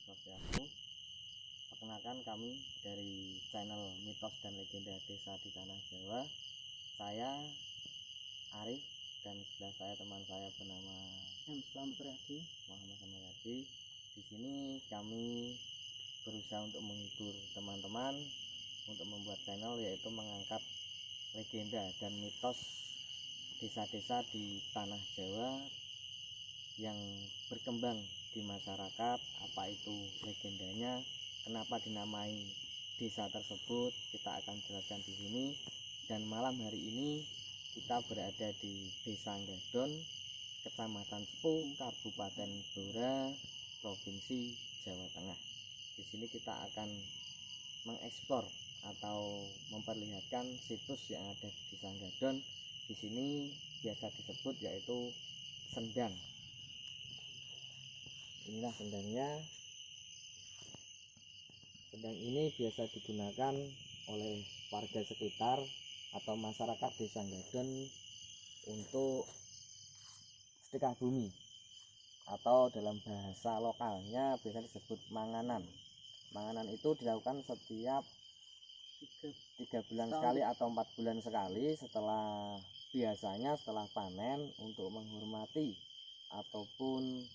Swastiastu. Perkenalkan, kami dari channel Mitos dan Legenda Desa di Tanah Jawa. Saya Arif dan sebelah saya teman saya bernama Muhammad Samriyadi. Di sini kami berusaha untuk menghibur teman-teman untuk membuat channel, yaitu mengangkat legenda dan mitos desa-desa di Tanah Jawa yang berkembang di masyarakat. Apa itu legendanya, kenapa dinamai desa tersebut, kita akan jelaskan di sini. Dan malam hari ini kita berada di Desa Gadon, Kecamatan Sepuh, Kabupaten Blora, Provinsi Jawa Tengah. Di sini kita akan mengeksplor atau memperlihatkan situs yang ada di Desa Gadon. Di sini biasa disebut yaitu sendang. Inilah sendangnya. Sendang ini biasa digunakan oleh warga sekitar atau masyarakat Desa Gadon untuk sedekah bumi, atau dalam bahasa lokalnya biasa disebut manganan. Manganan itu dilakukan setiap 3 bulan sekali atau 4 bulan sekali, biasanya setelah panen, untuk menghormati ataupun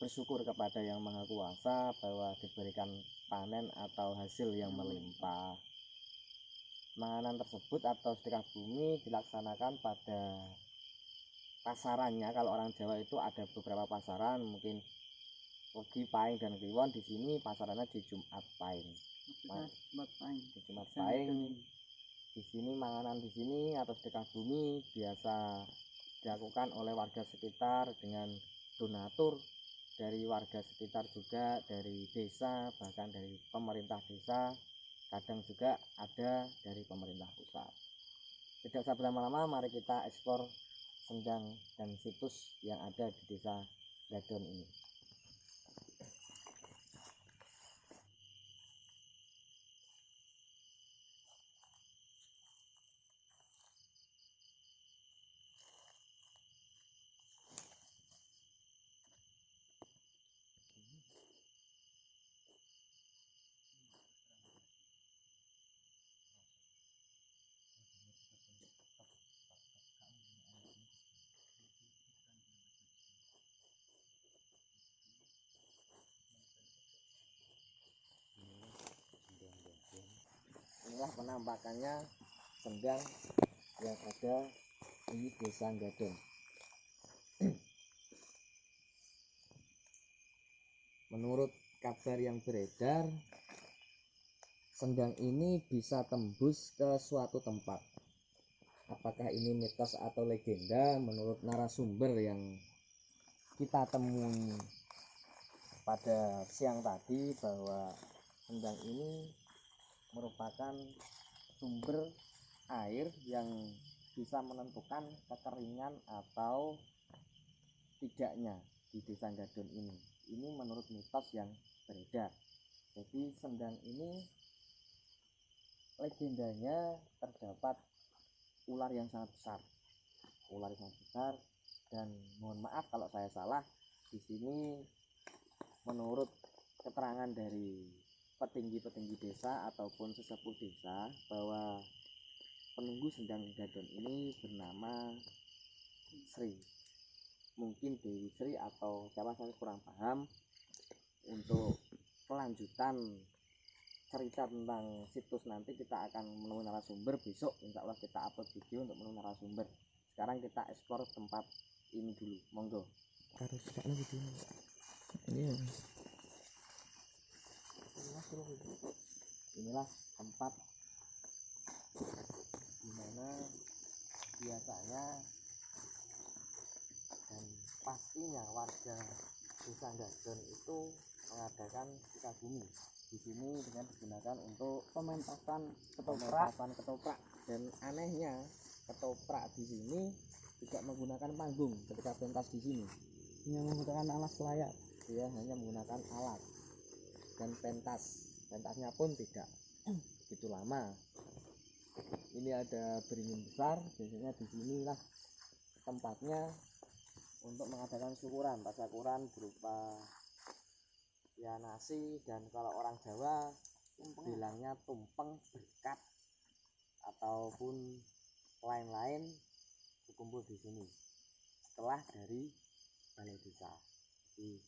bersyukur kepada Yang Maha Kuasa bahwa diberikan panen atau hasil yang melimpah. Manganan tersebut atau sedekah bumi dilaksanakan pada pasarannya. Kalau orang Jawa itu ada beberapa pasaran, mungkin Legi, Pahing, dan Kliwon. Di sini pasarannya di Jumat Pahing. Di Jumat Pahing. Di sini manganan di sini atau sedekah bumi biasa dilakukan oleh warga sekitar dengan donatur dari warga sekitar, juga dari desa, bahkan dari pemerintah desa, kadang juga ada dari pemerintah pusat. Tidak usah berlama-lama, mari kita eksplor sendang dan situs yang ada di Desa Gadon ini. Inilah penampakannya sendang yang ada di Desa Gadon. Menurut kabar yang beredar, sendang ini bisa tembus ke suatu tempat. Apakah ini mitos atau legenda? Menurut narasumber yang kita temui pada siang tadi, bahwa sendang ini merupakan sumber air yang bisa menentukan kekeringan atau tidaknya di Desa Gadon ini. Ini menurut mitos yang beredar. Jadi sendang ini legendanya terdapat ular yang sangat besar, dan mohon maaf kalau saya salah. Di sini menurut keterangan dari petinggi-petinggi desa ataupun sesepuh desa, bahwa penunggu sendang Gadon ini bernama Sri, mungkin Dewi Sri atau siapa, saya kurang paham. Untuk kelanjutan cerita tentang situs nanti kita akan menemui narasumber. Besok insya Allah kita upload video untuk menemui narasumber. Sekarang kita eksplor tempat ini dulu, monggo. Harus sekali video. Iya. Inilah tempat dimana biasanya dan pastinya warga Desa Gadon itu mengadakan sedekah bumi. Di sini dengan digunakan untuk pementasan ketoprak. Dan anehnya, ketoprak di sini tidak menggunakan panggung ketika pentas di sini. Hanya menggunakan alas layar. Dia hanya menggunakan alat, dan pentasnya pun tidak begitu lama. Ini ada beringin besar, biasanya di sinilah tempatnya untuk mengadakan syukuran, tasakuran berupa ya nasi, dan kalau orang Jawa bilangnya tumpeng berkat ataupun lain-lain berkumpul di sini setelah dari balai desa. Jadi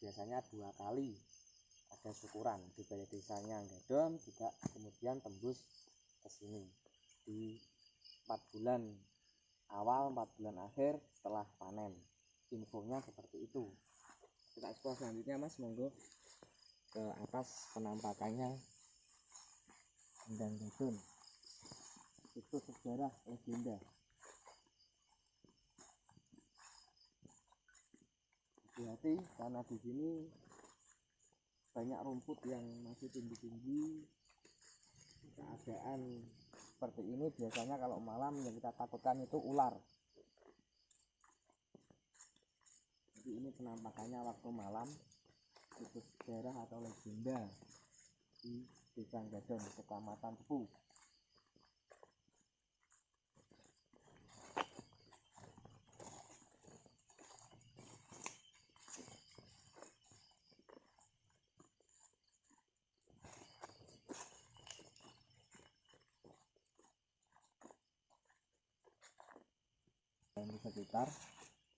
biasanya 2 kali ada syukuran di balai desanya Gadon, juga kemudian tembus ke sini di 4 bulan awal, 4 bulan akhir setelah panen. Infonya seperti itu. Kita eksplor selanjutnya, Mas, monggo ke atas penampakannya Sendang Gadon, itu sejarah legenda. Hati-hati karena di sini banyak rumput yang masih tinggi-tinggi. Keadaan seperti ini biasanya kalau malam yang kita takutkan itu ular. Jadi ini penampakannya waktu malam, itu sejarah atau legenda di Desa Gadon, Kecamatan Tepu. Dan di sekitar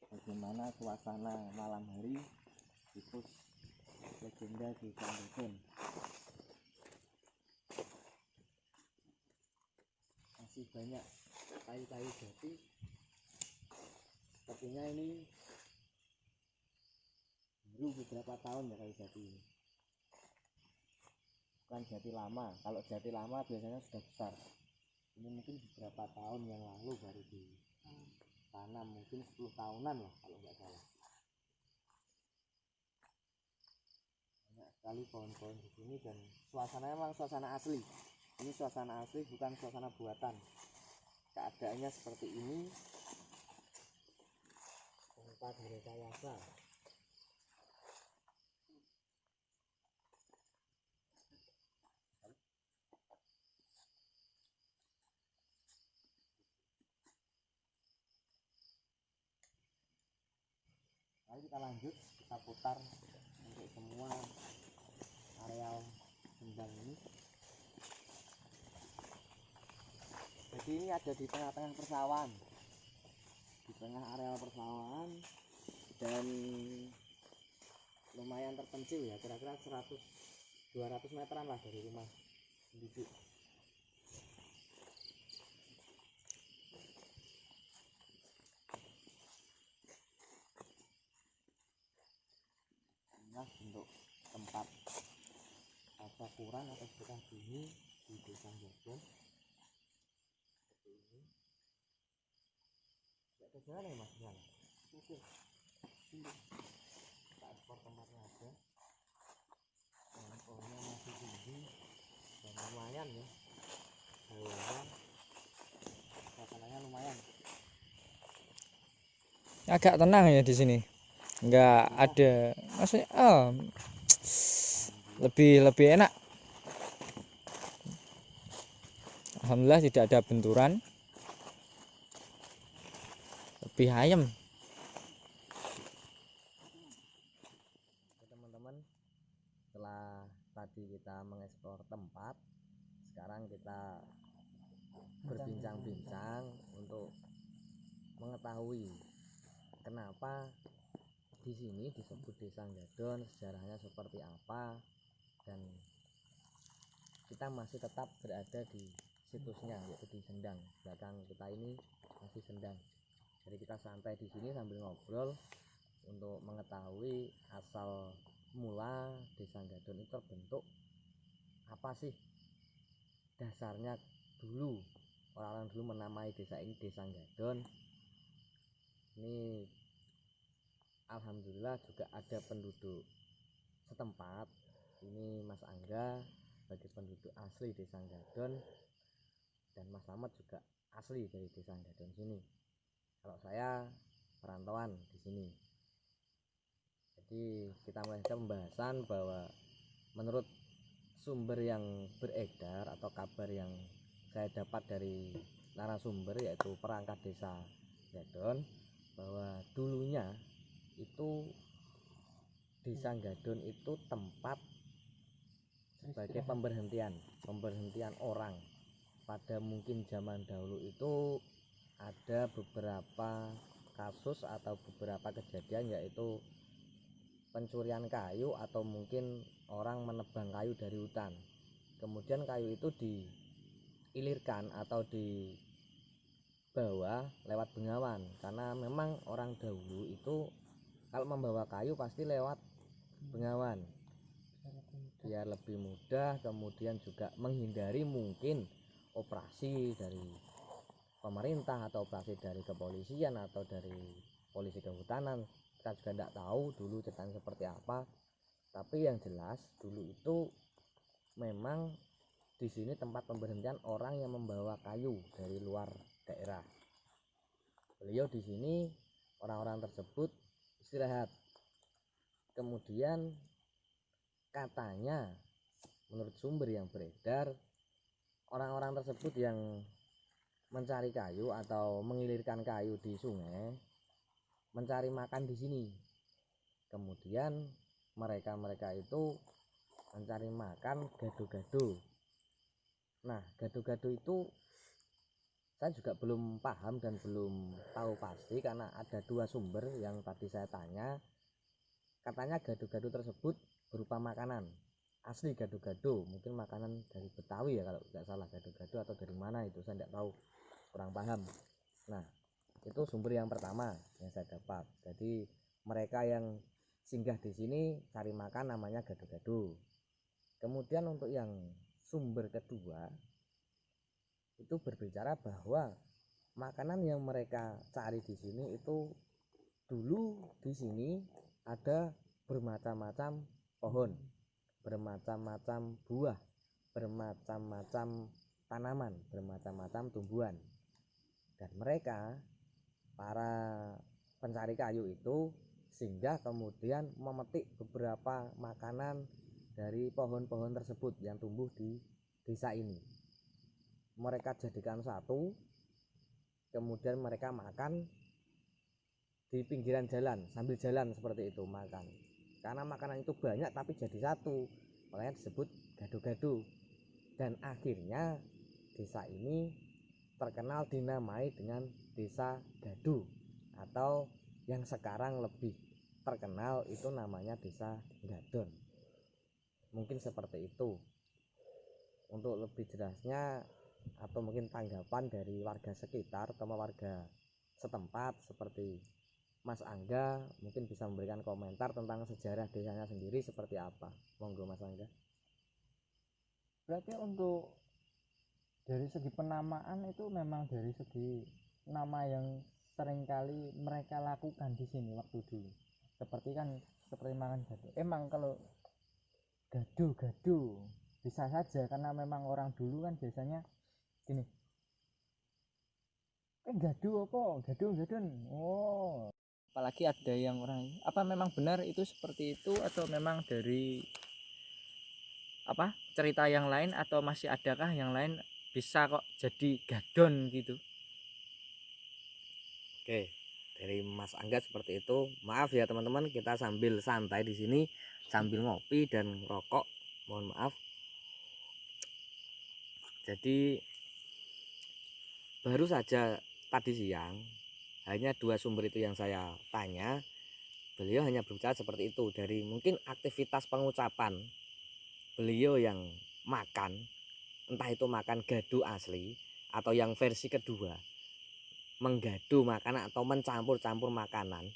bagaimana suasana malam hari itu legenda di Gadon. Masih banyak kayu-kayu jati. Sepertinya ini baru beberapa tahun ya kayu jati ini. Bukan jati lama. Kalau jati lama biasanya sudah besar. Ini mungkin beberapa tahun yang lalu baru ditanam, mungkin 10 tahunan lah kalau nggak salah. Banyak sekali pohon-pohon di sini dan suasananya memang suasana asli. Ini suasana asli, bukan suasana buatan. Keadaannya seperti ini tanpa direkayasa. Mari kita lanjut, kita putar untuk semua areal Sendang ini. Jadi ini ada di tengah-tengah persawahan, di tengah areal persawahan, dan lumayan terpencil ya, kira-kira 100-200 meteran lah dari rumah penduduk. Inilah bentuk tempat syukuran atau sedekah bumi di Desa Gadon. Seperti ini. Tidak ada jalan ya, Mas? Jalan. Oke. Kita ekspor tempatnya aja. Pohonnya masih tinggi dan lumayan ya. Hawanya, suasananya lumayan. Agak tenang ya di sini. Enggak ada, maksudnya lebih enak. Alhamdulillah tidak ada benturan. Lebih ayem. Oke teman-teman, setelah tadi kita mengeksplor tempat, sekarang kita berbincang-bincang untuk mengetahui kenapa di sini disebut Desa Gadon, sejarahnya seperti apa, dan kita masih tetap berada di situsnya, yaitu di Sendang. Belakang kita ini masih Sendang. Jadi kita santai di sini sambil ngobrol untuk mengetahui asal mula Desa Gadon itu terbentuk, apa sih dasarnya dulu orang-orang dulu menamai desa ini Desa Gadon. Ini alhamdulillah juga ada penduduk setempat. Ini Mas Angga sebagai penduduk asli Desa Gadon, dan Mas Ahmad juga asli dari Desa Gadon sini. Kalau saya perantauan di sini. Jadi kita mulai pembahasan bahwa menurut sumber yang beredar atau kabar yang saya dapat dari narasumber, yaitu perangkat Desa Gadon, bahwa dulunya itu Desa Gadun itu tempat sebagai pemberhentian orang. Pada mungkin zaman dahulu itu ada beberapa kasus atau beberapa kejadian, yaitu pencurian kayu atau mungkin orang menebang kayu dari hutan. Kemudian kayu itu diilirkan atau dibawa lewat bengawan, karena memang orang dahulu itu kalau membawa kayu pasti lewat bengawan biar lebih mudah, kemudian juga menghindari mungkin operasi dari pemerintah atau operasi dari kepolisian atau dari polisi kehutanan. Kita juga tidak tahu dulu ceritanya seperti apa, tapi yang jelas dulu itu memang di sini tempat pemberhentian orang yang membawa kayu dari luar daerah. Beliau di sini, orang-orang tersebut istirahat. Kemudian katanya menurut sumber yang beredar, orang-orang tersebut yang mencari kayu atau mengilirkan kayu di sungai mencari makan di sini. Kemudian mereka itu mencari makan gado-gado. Nah, gado-gado itu saya juga belum paham dan belum tahu pasti, karena ada dua sumber yang tadi saya tanya. Katanya gado-gado tersebut berupa makanan asli gado-gado, mungkin makanan dari Betawi ya kalau tidak salah, gado-gado atau dari mana itu saya tidak tahu, kurang paham. Nah, itu sumber yang pertama yang saya dapat. Jadi mereka yang singgah di sini cari makan namanya gado-gado. Kemudian untuk yang sumber kedua itu berbicara bahwa makanan yang mereka cari di sini itu dulu di sini ada bermacam-macam pohon, bermacam-macam buah, bermacam-macam tanaman, bermacam-macam tumbuhan. Dan mereka para pencari kayu itu singgah kemudian memetik beberapa makanan dari pohon-pohon tersebut yang tumbuh di desa ini. Mereka jadikan satu, kemudian mereka makan di pinggiran jalan, sambil jalan seperti itu makan. Karena makanan itu banyak tapi jadi satu, makanya disebut gado-gado. Dan akhirnya desa ini terkenal dinamai dengan Desa Gado, atau yang sekarang lebih terkenal itu namanya Desa Gadon. Mungkin seperti itu. Untuk lebih jelasnya atau mungkin tanggapan dari warga sekitar atau warga setempat seperti Mas Angga, mungkin bisa memberikan komentar tentang sejarah desanya sendiri seperti apa. Monggo Mas Angga. Berarti untuk dari segi penamaan itu memang dari segi nama yang seringkali mereka lakukan di sini waktu dulu. Seperti makan gado. Emang kalau gado-gado bisa saja, karena memang orang dulu kan biasanya gini. Gado apa? Gado. Oh. Apalagi ada yang orang, apa memang benar itu seperti itu atau memang dari apa cerita yang lain, atau masih adakah yang lain bisa kok jadi gadon gitu? Oke, dari Mas Angga seperti itu. Maaf ya teman-teman, kita sambil santai di sini sambil ngopi dan rokok. Mohon maaf. Jadi baru saja tadi siang hanya dua sumber itu yang saya tanya, beliau hanya berbicara seperti itu, dari mungkin aktivitas pengucapan beliau yang makan, entah itu makan gado asli atau yang versi kedua menggado makanan atau mencampur-campur makanan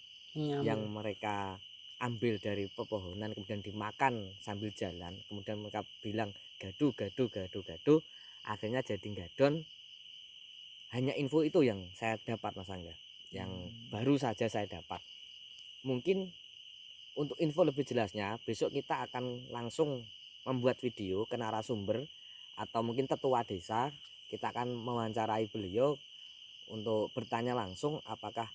yang mereka ambil dari pepohonan kemudian dimakan sambil jalan, kemudian mereka bilang gado, akhirnya jadi gadon. Hanya info itu yang saya dapat Mas Angga, yang baru saja saya dapat. Mungkin untuk info lebih jelasnya besok kita akan langsung membuat video ke narasumber atau mungkin tetua desa. Kita akan mewawancarai beliau untuk bertanya langsung apakah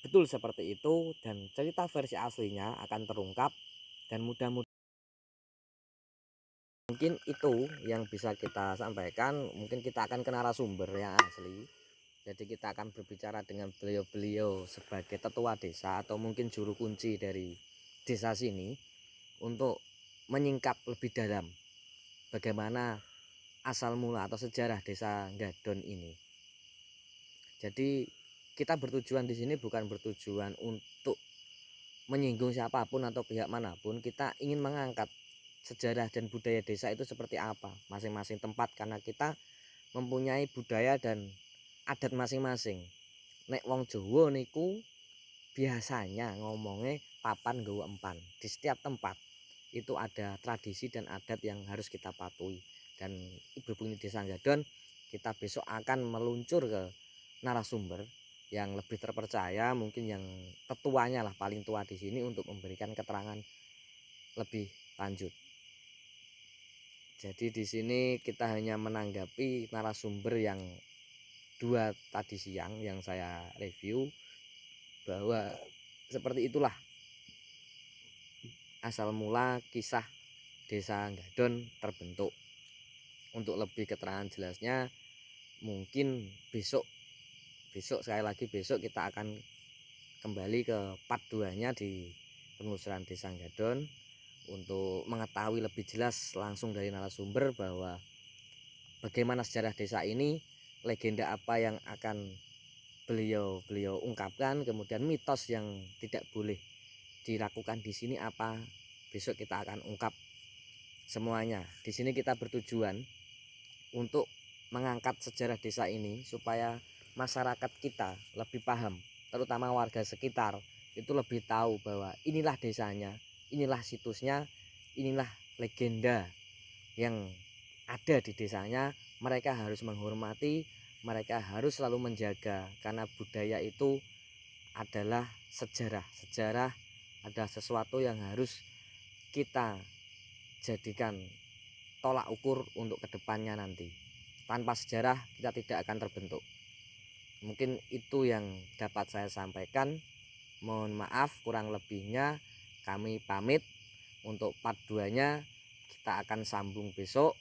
betul seperti itu, dan cerita versi aslinya akan terungkap. Dan mudah-mudahan mungkin itu yang bisa kita sampaikan. Mungkin kita akan ke narasumber yang asli, jadi kita akan berbicara dengan beliau-beliau sebagai tetua desa atau mungkin juru kunci dari desa sini untuk menyingkap lebih dalam bagaimana asal mula atau sejarah desa Gadon ini. Jadi kita bertujuan di sini bukan bertujuan untuk menyinggung siapapun atau pihak manapun. Kita ingin mengangkat sejarah dan budaya desa itu seperti apa masing-masing tempat, karena kita mempunyai budaya dan adat masing-masing. Nek wong Jawa niku biasanya ngomongnya papan nggawa empan. Di setiap tempat itu ada tradisi dan adat yang harus kita patuhi. Dan berhubung Desa Gadon, kita besok akan meluncur ke narasumber yang lebih terpercaya, mungkin yang ketuanya lah, paling tua di sini, untuk memberikan keterangan lebih lanjut. Jadi di sini kita hanya menanggapi narasumber yang dua tadi siang yang saya review, bahwa seperti itulah asal mula kisah Desa Gadon terbentuk. Untuk lebih keterangan jelasnya mungkin besok sekali lagi besok kita akan kembali ke part 2-nya di penelusuran Desa Gadon untuk mengetahui lebih jelas langsung dari narasumber bahwa bagaimana sejarah desa ini, legenda apa yang akan beliau ungkapkan, kemudian mitos yang tidak boleh dilakukan di sini apa, besok kita akan ungkap semuanya. Di sini kita bertujuan untuk mengangkat sejarah desa ini supaya masyarakat kita lebih paham, terutama warga sekitar itu lebih tahu bahwa inilah desanya, inilah situsnya, inilah legenda yang ada di desanya. Mereka harus menghormati, mereka harus selalu menjaga, karena budaya itu adalah sejarah. Sejarah adalah sesuatu yang harus kita jadikan tolak ukur untuk kedepannya nanti. Tanpa sejarah kita tidak akan terbentuk. Mungkin itu yang dapat saya sampaikan. Mohon maaf kurang lebihnya, kami pamit. Untuk part 2-nya kita akan sambung besok.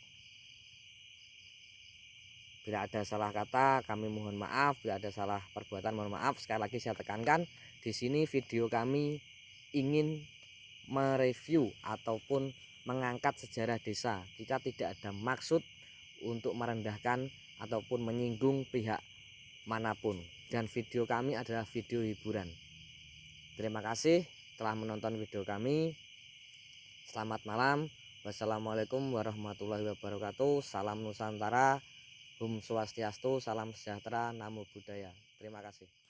Bila ada salah kata kami mohon maaf, bila ada salah perbuatan mohon maaf. Sekali lagi saya tekankan, di sini video kami ingin mereview ataupun mengangkat sejarah desa. Kita tidak ada maksud untuk merendahkan ataupun menyinggung pihak manapun, dan video kami adalah video hiburan. Terima kasih telah menonton video kami. Selamat malam. Wassalamualaikum warahmatullahi wabarakatuh. Salam Nusantara, Hum Swastiastu, salam sejahtera, namo buddhaya. Terima kasih.